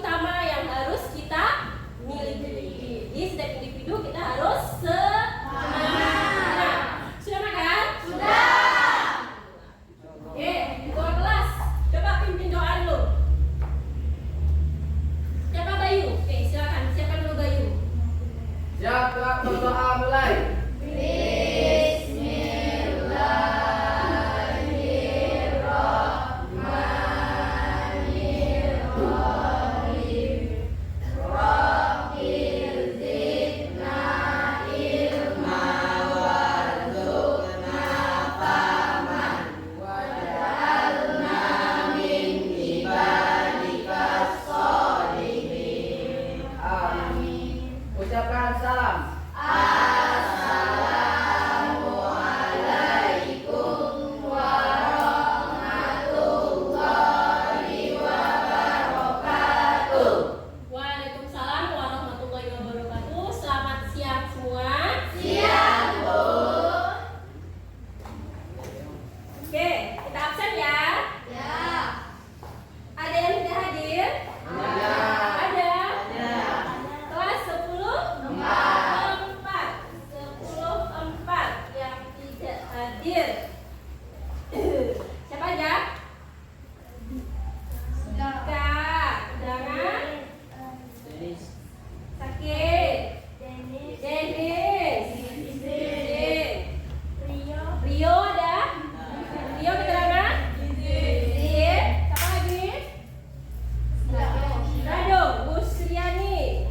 utama yang harus kita miliki. Di setiap individu kita harus semangat. Sudah makan? Sudah. Oke, ketua kelas. Coba pimpin doa dulu. Siapa Bayu? Oke, silakan. Siapa dulu Bayu? Siap, Kak. Berdoa mulai. Ucapkan salam. Waalaikumsalam warahmatullahi wabarakatuh. Selamat siang semua. Siang, Bu. Oke, kita absen ya. Ya. Ada yang tidak hadir? Ada. Ada. Kelas 10 4 yang tidak hadir. Siapa aja? Kak, Jangan Sakit, Dennis, Rio ada? Rio keterangan? Izin. Siapa lagi? Rado, Bu Sriani.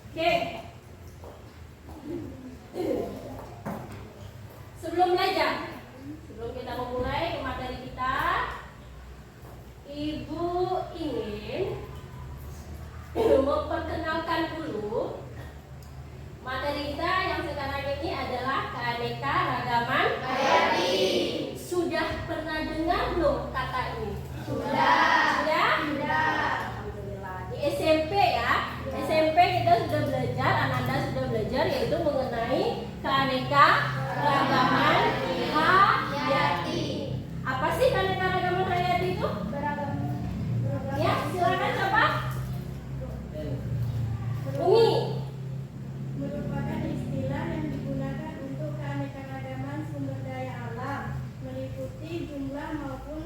Oke. Sebelum belajar, sebelum kita memulai ke materi kita, Ibu ingin memperkenalkan dulu materi kita yang sekarang ini adalah keanekaragaman hayati. Sudah pernah dengar belum kata ini? Sudah? Alhamdulillah. Di SMP ya, SMP kita sudah belajar, anak-anak sudah belajar yaitu mengenai keanekaragaman hayati. Apa sih keanekaragaman hayati itu? Ya, silakan siapa? Umi. Merupakan istilah yang digunakan untuk keanekaragaman sumber daya alam, meliputi jumlah maupun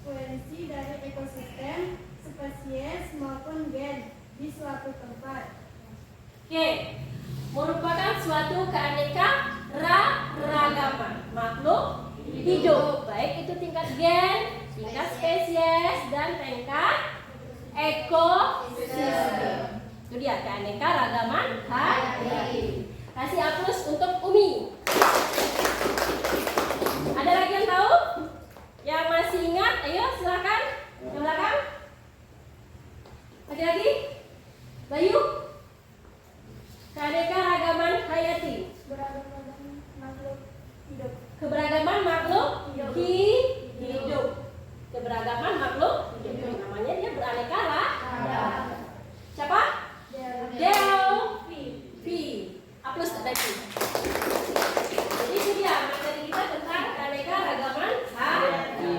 frekuensi dari ekosistem, spesies maupun gen di suatu tempat. Oke, merupakan suatu keanekaragaman makhluk hidup, baik itu tingkat gen, tingkat spesies, dan tingkat ekosistem. Itu dia keanekaragaman hayati. Kasih aplaus untuk Umi. Ada lagi yang tahu? Yang masih ingat? Ayo silakan. Yang belakang. Lagi? Bayu. Keanekaragaman hayati. Keberagaman makhluk hidup. Keberagaman makhluk hidup. Namanya dia beraneka ragam. Siapa? Delphi. Aplaus untuk Delphi. Jadi itu dia materi kita tentang keanekaragaman hayati.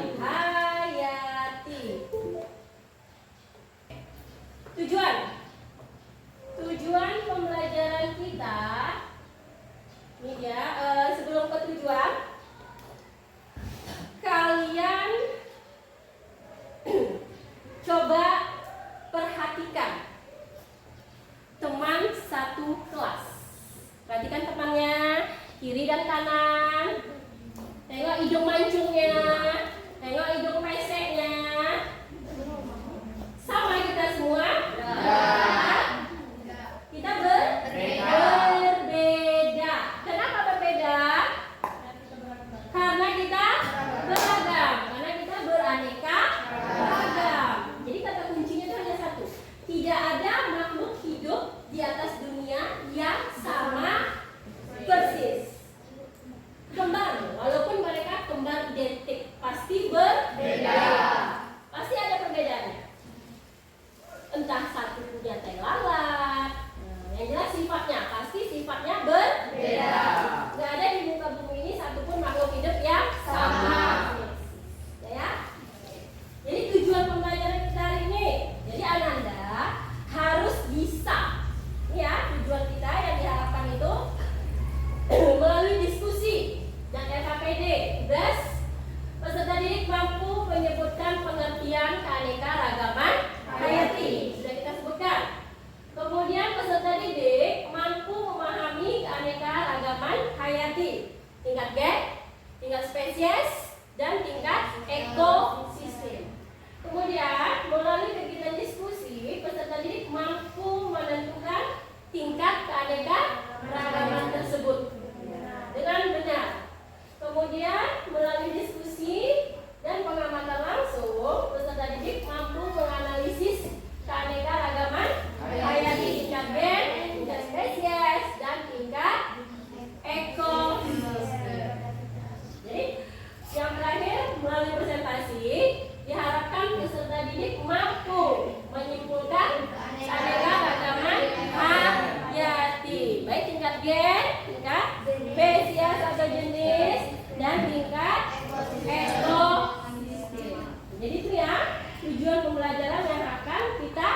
pembelajaran yang akan kita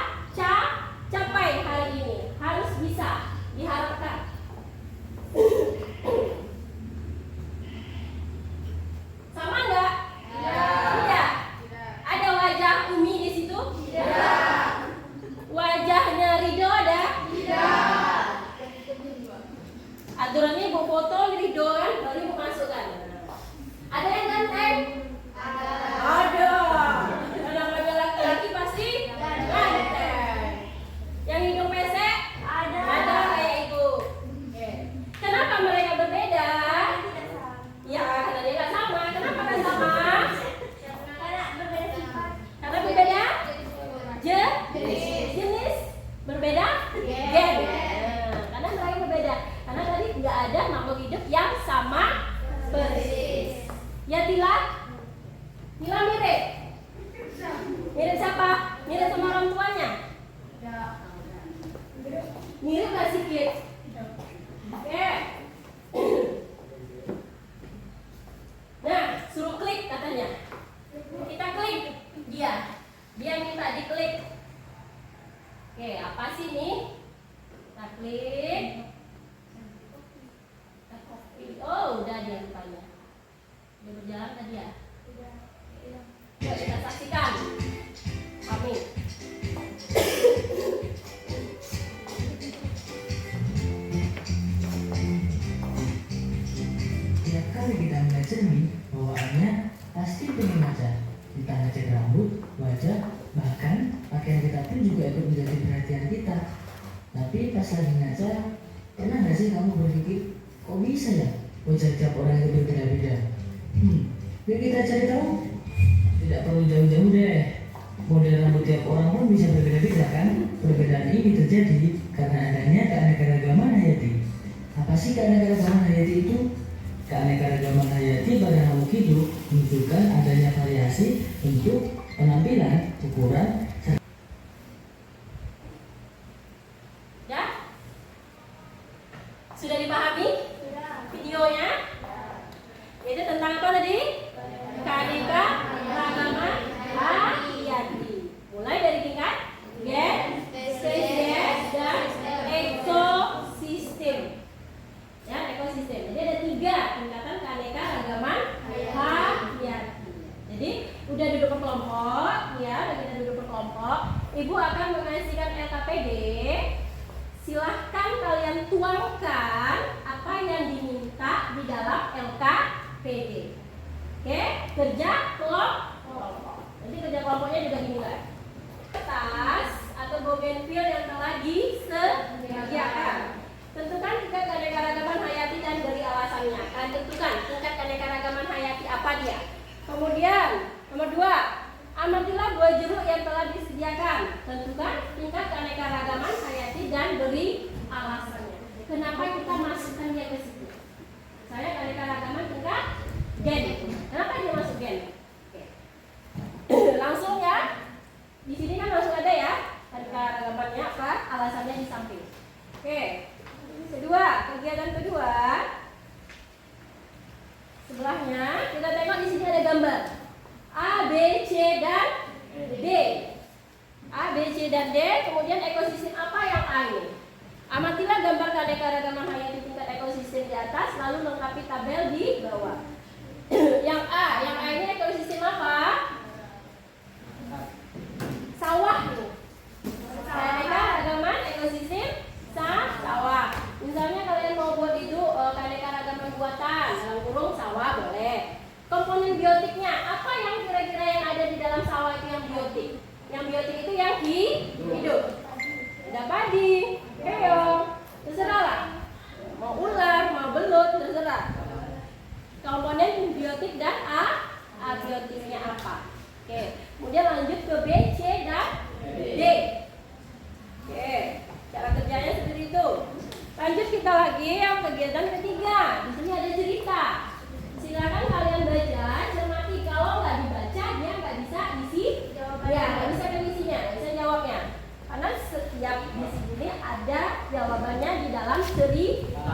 capai hari ini. Harus bisa, diharapkan. Sama enggak? Tidak. Ada wajah Umi di situ? Tidak. Wajahnya Ridho ada? Tidak. Aturannya ibu foto Ridho kan, baru ibu masukkan. Ada yang ganteng? Ada. Anak laki-laki pasti ganteng. Yang hidung pesek? Ada kayak ibu. Oke. Kenapa mereka berbeda? Ya, karena dia nggak sama. Kenapa nggak sama? Karena berbeda jenis, berbeda gen. Nah, karena mereka berbeda. Karena tadi nggak ada makhluk hidup yang sama persis. Ya Tila mirip. Mirip siapa? Mirip sama orang tuanya? Mirip nggak sedikit? Oke. Nah, suruh klik katanya. Kita klik dia minta diklik. Oke, apa sih ini? Kita klik. Oh, udah dia rupanya. Dia berjalan tadi ya? Yuk kita saksikan. Kami. Tiap kali kita melihat cermin, bawaannya pasti pengen ngaca. Kita ngecek rambut, wajah, bahkan pakaian kita pun juga ikut menjadi perhatian kita. Tapi pas lagi ngaca, pernah nggak sih kamu berpikir, kok bisa ya wajah tiap orang itu berbeda-beda? Yuk kita cari tahu. Tidak perlu jauh-jauh deh. Model rambut tiap orang pun bisa berbeda-beda kan? Perbedaan ini terjadi karena adanya keanekaragaman hayati. Apa sih keanekaragaman hayati itu? Keanekaragaman hayati pada makhluk hidup menunjukkan adanya variasi bentuk, penampilan, ukuran, Ya? Sudah dipahami? Videonya? Itu tentang apa tadi? Keanekaragaman hayati. Mulai dari tingkat gen, spesies, dan ekosistem. Ya, ekosistem. Jadi ada 3 tingkatan keanekaragaman hayati. Jadi udah duduk berkelompok, ya, udah kita duduk berkelompok. Ibu akan mengasihkan LKPD. Silahkan kalian tuangkan apa yang diminta di dalam LKPD. Oke, kerja kelompok. Nanti kerja kelompoknya juga dinilai. Kertas atau bougainville yang telah disediakan. Tentukan tingkat keanekaragaman hayati dan beri alasannya. Kalian tentukan tingkat keanekaragaman hayati apa dia. Kemudian nomor 2, amatilah buah jeruk yang telah disediakan. Tentukan tingkat keanekaragaman hayati dan beri alasannya. Kenapa kita masukkan dia ke situ? Saya keanekaragaman tingkat gen. Kenapa dia masuk gen? Oke. Langsung ya. Di sini kan langsung ada ya. Keanekaragamannya apa? Alasannya di samping. Oke. Kegiatan kedua. Sebelahnya kita tengok di sini ada gambar A, B, C dan D. A, B, C dan D. Kemudian ekosistem apa yang A ini? Amatilah gambar keanekaragaman hayati tingkat ekosistem di atas, lalu lengkapi tabel di bawah. Yang A ini ekosistem apa? Sawah nih. Keanekaragaman ekosistem sawah. Misalnya kalian mau buat itu keanekaragaman buatan, dalam kurung sawah boleh. Komponen biotiknya, apa yang kira-kira yang ada di dalam sawah itu yang biotik? Yang biotik itu yang hidup. Ada padi, keong, terserah lah. Mau ular, mau belut, terserah. Komponen biotik dan abiotiknya apa? Oke, kemudian lanjut ke B, C, dan D. Oke, cara kerjanya seperti itu. Lanjut kita lagi yang kegiatan ketiga. Di sini ada cerita. Silakan kalian baca, cermati. Kalau nggak dibaca, dia nggak bisa isi. Ya, nggak bisa isinya, nggak bisa jawabnya. Karena setiap di sini ada jawabannya di dalam cerita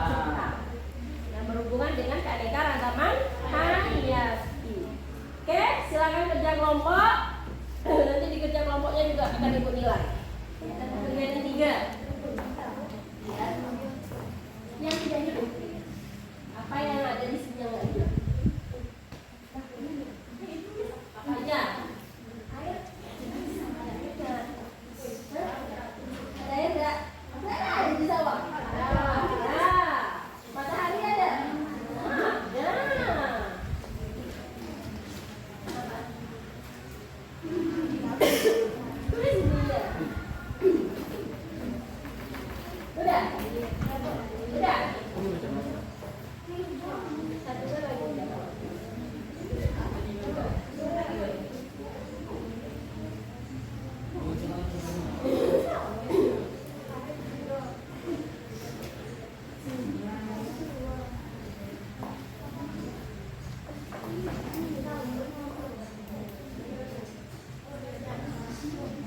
yang berhubungan dengan keanekaragaman hayati. Oke, silakan kerja kelompok. Nanti di kerja kelompok nilai. Kegiatan 3. Yang tidak hidup. Apa yang ada di sini yang nggak hidup? Apa aja? Ada air nggak? Ada di sawah. Ada. Matahari ada. Ada. Tulis dulu. Udah. Udah. Satu lagi.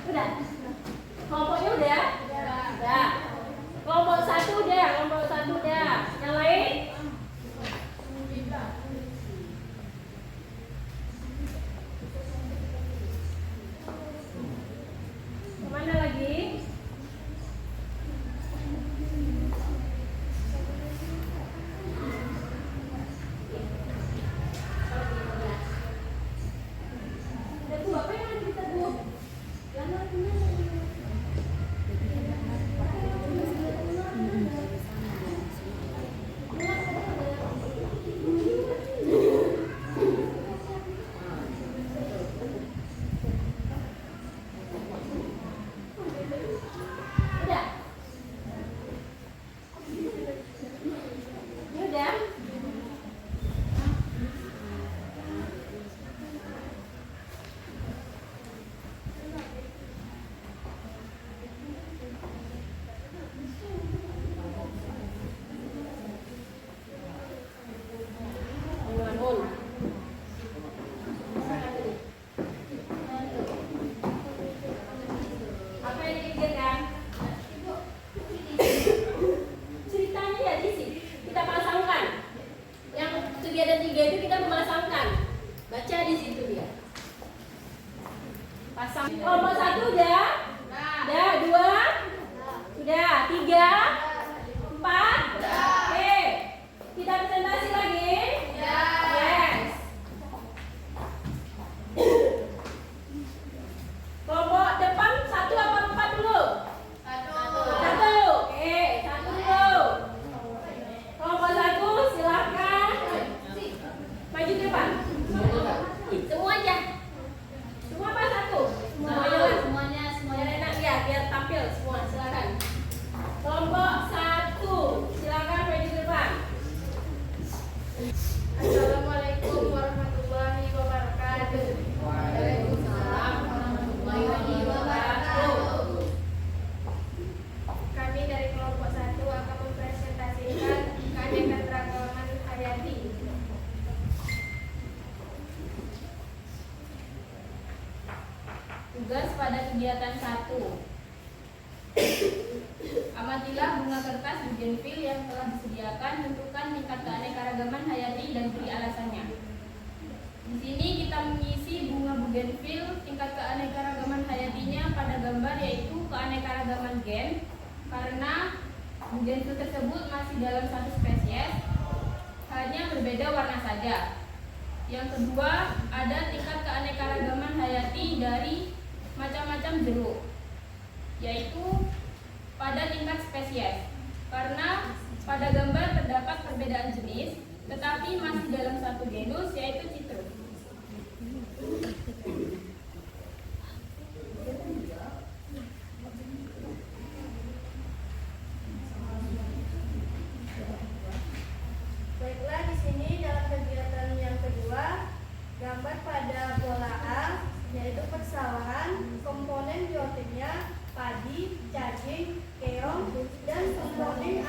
Udah. Kelompoknya udah? Udah. Kelompok 1 udah, kelompok 1 udah. Yang lain? Kemana lagi? Ada tuh apa yang ada kita bu? Udah? Ini udah? Bangun. Apa yang dipikirkan? Ceritanya ya di sini kita pasangkan. Yang kegiatan 3 itu kita memasangkan. Baca di situ dia. Pasang. Kelompok 1 udah? Udah. 2? Sudah. 3? 4? Oke. Kita presentasi lagi? Yes. Kelompok depan 1 apa 4 dulu? 1. Oke, 1 dulu. Kelompok 1 silakan maju ke depan. Semua aja. Semua apa 1? Semuanya. Biar enak ya, biar tampil semua. Silakan. Kelompok 1 silakan maju ke depan. Assalamualaikum warahmatullahi wabarakatuh. Waalaikumsalam warahmatullahi wabarakatuh. Kami dari kelompok 1 akan mempresentasikan keanekaragaman hayati. Tugas pada kegiatan 1. Amatilah bunga kertas bugenvil yang telah disediakan, tentukan tingkat keanekaragaman hayati dan beri alasannya. Di sini kita mengisi bunga bugenvil tingkat keanekaragaman hayatinya pada gambar, yaitu keanekaragaman gen, karena bugenvil tersebut masih dalam satu spesies, hanya berbeda warna saja. Yang kedua, ada tingkat keanekaragaman hayati dari macam-macam jeruk, yaitu pada tingkat spesies, karena pada gambar terdapat perbedaan jenis tetapi masih dalam satu genus, yaitu citrus. Baiklah, di sini dalam kegiatan yang kedua, gambar pada bola A, yaitu persawahan, komponen biotiknya padi, cacing, keong, dan komponen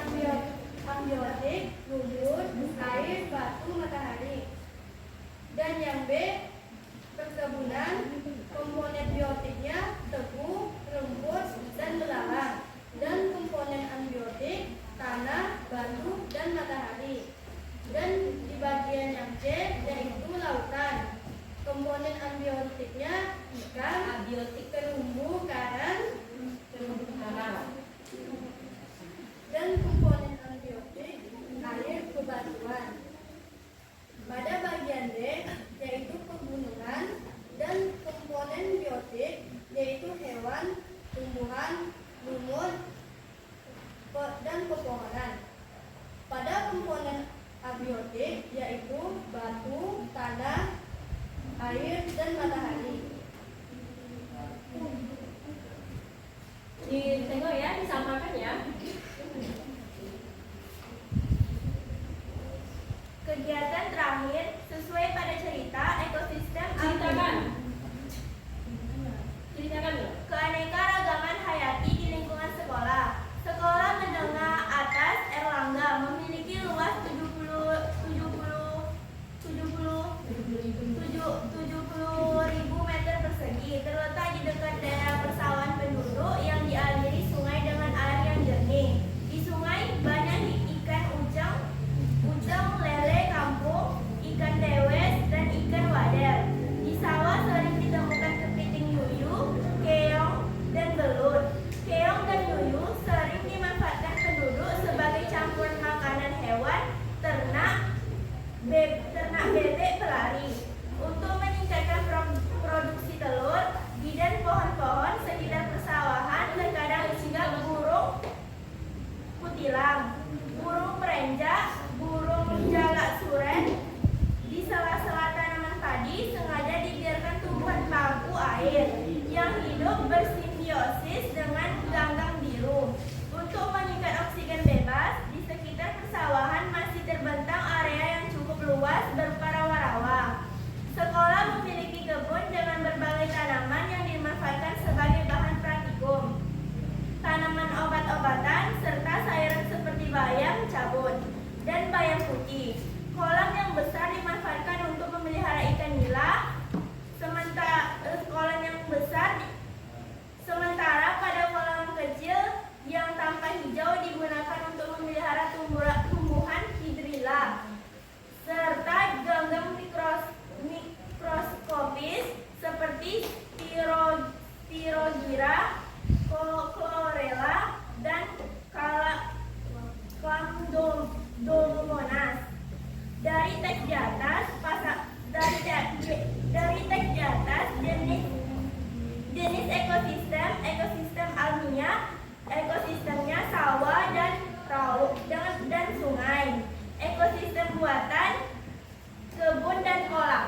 ambiotik, lumpur, air, batu, matahari. tanaman, tumbuhan, lumut, dan pepohonan. Pada komponen abiotik yaitu batu, tanah, air, dan matahari. Ditengok ya, disamakan ya. Kegiatan terakhir sesuai pada cerita ekosistem Ceritakan. Ceritakan loh. keanekaragaman hayati di lingkungan sekolah. Sekolah menengah atas Erlangga memiliki luas 70.000 meter persegi, terletak di dekat daerah persawahan penduduk yang dialiri sungai dengan air yang jernih. Di sungai banyak ikan uceng, lele kampung, ikan dewes, dan ikan wader. Di sawah sering ditemukan kepiting yuyu, keong, dan belut. Keong dan yuyu sering dimanfaatkan penduduk sebagai campuran makanan hewan ternak bebek pelari. Untuk meningkatkan produksi telur, bidan pohon-pohon sekitar persawahan terkadang singgah burung kutilang, burung perenjak, burung jalak suren. Di sela-sela tanaman padi sengaja dibiarkan tumbuhan paku air yang hidup bersimbiosis dengan ganggang biru. Untuk mengikat oksigen bebas, di sekitar persawahan masih terbentang area yang cukup luas berupa rawa-rawa. Sekolah memiliki kebun dengan berbagai tanaman yang dimanfaatkan sebagai bahan praktikum. Tanaman obat-obatan serta sayuran seperti bayam, cabut, dan bayam putih. Kolam yang besar dimanfaatkan untuk memelihara ikan nila, sementara pada kolam kecil yang tampak hijau digunakan untuk memelihara tumbuhan hidrilla serta ganggang mikroskopis seperti Spirogyra, chlorella, dan Chlamydomonas. Dari teks di atas jenis ekosistem alamiah, ekosistemnya sawah dan rawa dan sungai, ekosistem buatan, kebun dan kolam.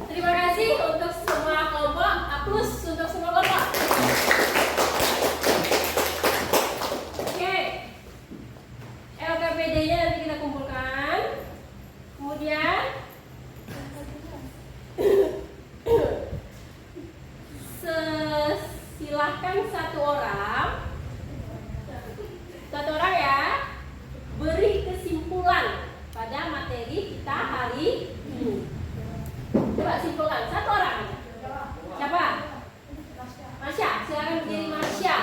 Terima kasih untuk semua kelompok. Aplaus untuk semua kelompok. Oke. LKPD-nya nanti kita kumpulkan. Kemudian silahkan satu orang ya, beri kesimpulan pada materi kita hari ini. Coba simpulkan, satu orang. Siapa? Masya, silakan berdiri Masya.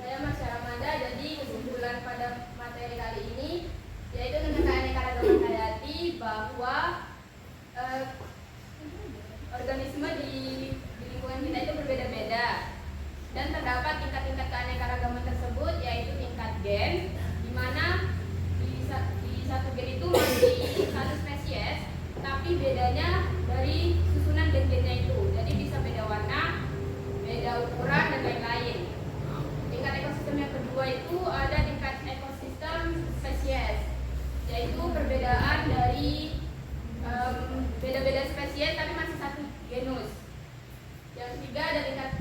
Saya Masya Ramada. Jadi kesimpulan pada materi kali ini yaitu tentang keanekaragaman hayati, bahwa organisme di lingkungan kita itu berbeda-beda dan terdapat tingkat-tingkat keanekaragaman tersebut, yaitu tingkat gen, di mana di satu gen itu masih satu spesies, tapi bedanya dari susunan gen-gennya itu. Jadi bisa beda warna, beda ukuran, dan lain-lain. Tingkat ekosistem yang kedua itu ada tingkat ekosistem spesies, yaitu perbedaan dari beda-beda spesies tapi masih satu genus. Yang ketiga ada tingkat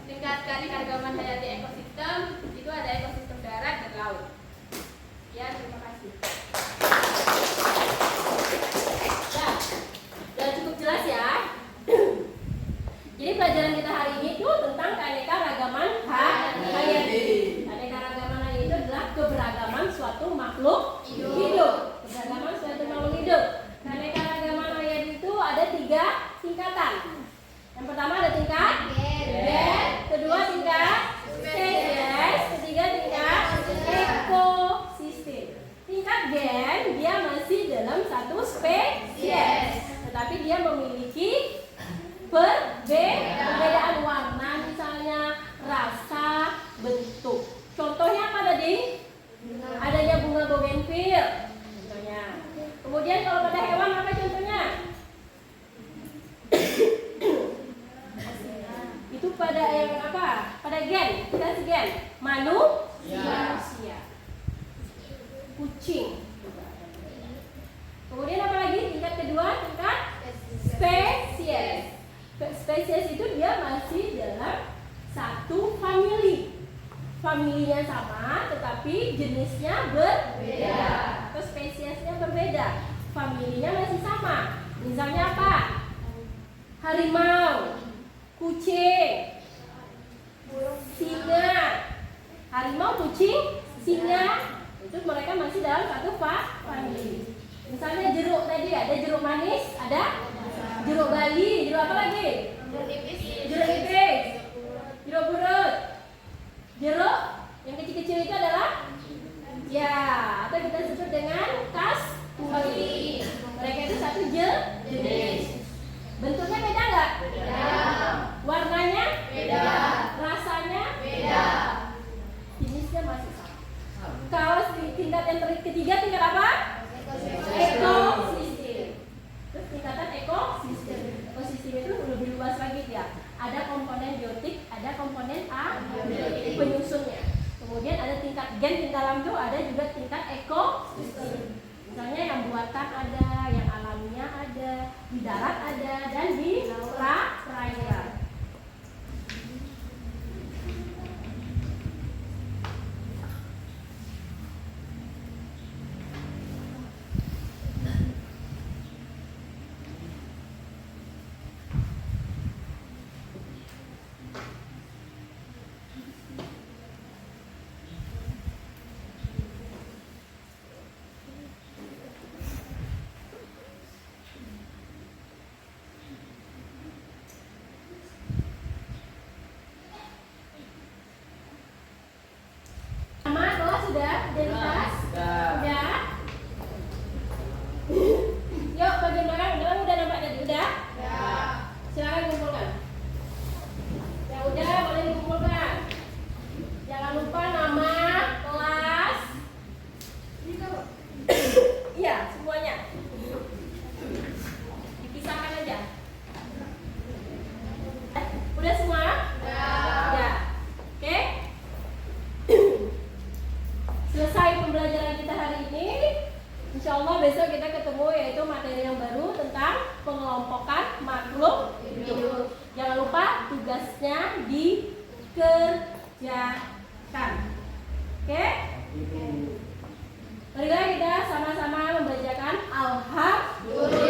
tingkat keanekaragaman hayati ekosistem, itu ada ekosistem darat dan laut. Ya, terima kasih. Ya, sudah cukup jelas ya. Jadi pelajaran kita hari ini itu tentang keanekaragaman hayati. Keanekaragaman hayati itu adalah keberagaman suatu makhluk hidup. Keberagaman suatu makhluk hidup. Keanekaragaman hayati itu ada 3 tingkatan. Yang pertama ada tingkat gen, kedua tingkat spesies, ketiga tingkat ekosistem. Tingkat gen dia masih dalam satu spesies, tetapi dia memiliki perbedaan warna, misalnya rasa, bentuk. Contohnya apa tadi? Adanya bunga bougainville contohnya. Kemudian kalau pada hewan apa contohnya? pada gen. Kita gen. Manusia. Kucing. Kemudian apa lagi? Tingkat kedua, tingkat spesies. Spesies itu dia masih dalam satu famili. Familinya sama, tetapi jenisnya berbeda. Atau spesiesnya berbeda. Familinya masih sama. Misalnya apa? Harimau, kucing, singa. Harimau, kucing, singa. Itu mereka masih dalam satu famili. Misalnya jeruk tadi, ada jeruk manis, ada jeruk bali, jeruk apa lagi? Jeruk nipis, jeruk purut, jeruk yang kecil-kecil itu adalah ya, atau kita sebut dengan kasturi. Mereka itu satu jenis. Bentuknya beda nggak? Beda. Warnanya? Beda. Rasanya? Beda. Jenisnya masih sama. Kalau tingkat yang ketiga, tingkat apa? Ekosistem. Terus tingkatan ekosistem. Ekosistem itu lebih luas lagi ya. Ada komponen biotik, ada komponen abiotik penyusunnya. Kemudian ada tingkat gen di dalam itu, ada juga tingkat ekosistem. Misalnya yang buatan ada, yang alaminya ada, di darat ada, dan di perairan. Sudah? Identitas? Sudah? Yuk bagian belakang udah nampak tadi? Udah? Silakan kumpulkan. Yang udah boleh dikumpulkan. Jangan lupa nama, kelas. Iya, semuanya. Dipisahkan aja. Udah semua? Udah. Oke? Selesai pembelajaran kita hari ini. Insya Allah besok kita ketemu yaitu materi yang baru tentang pengelompokan makhluk hidup. Jangan lupa tugasnya dikerjakan. Oke? Marilah kita sama-sama membacakan Alhamdulillah.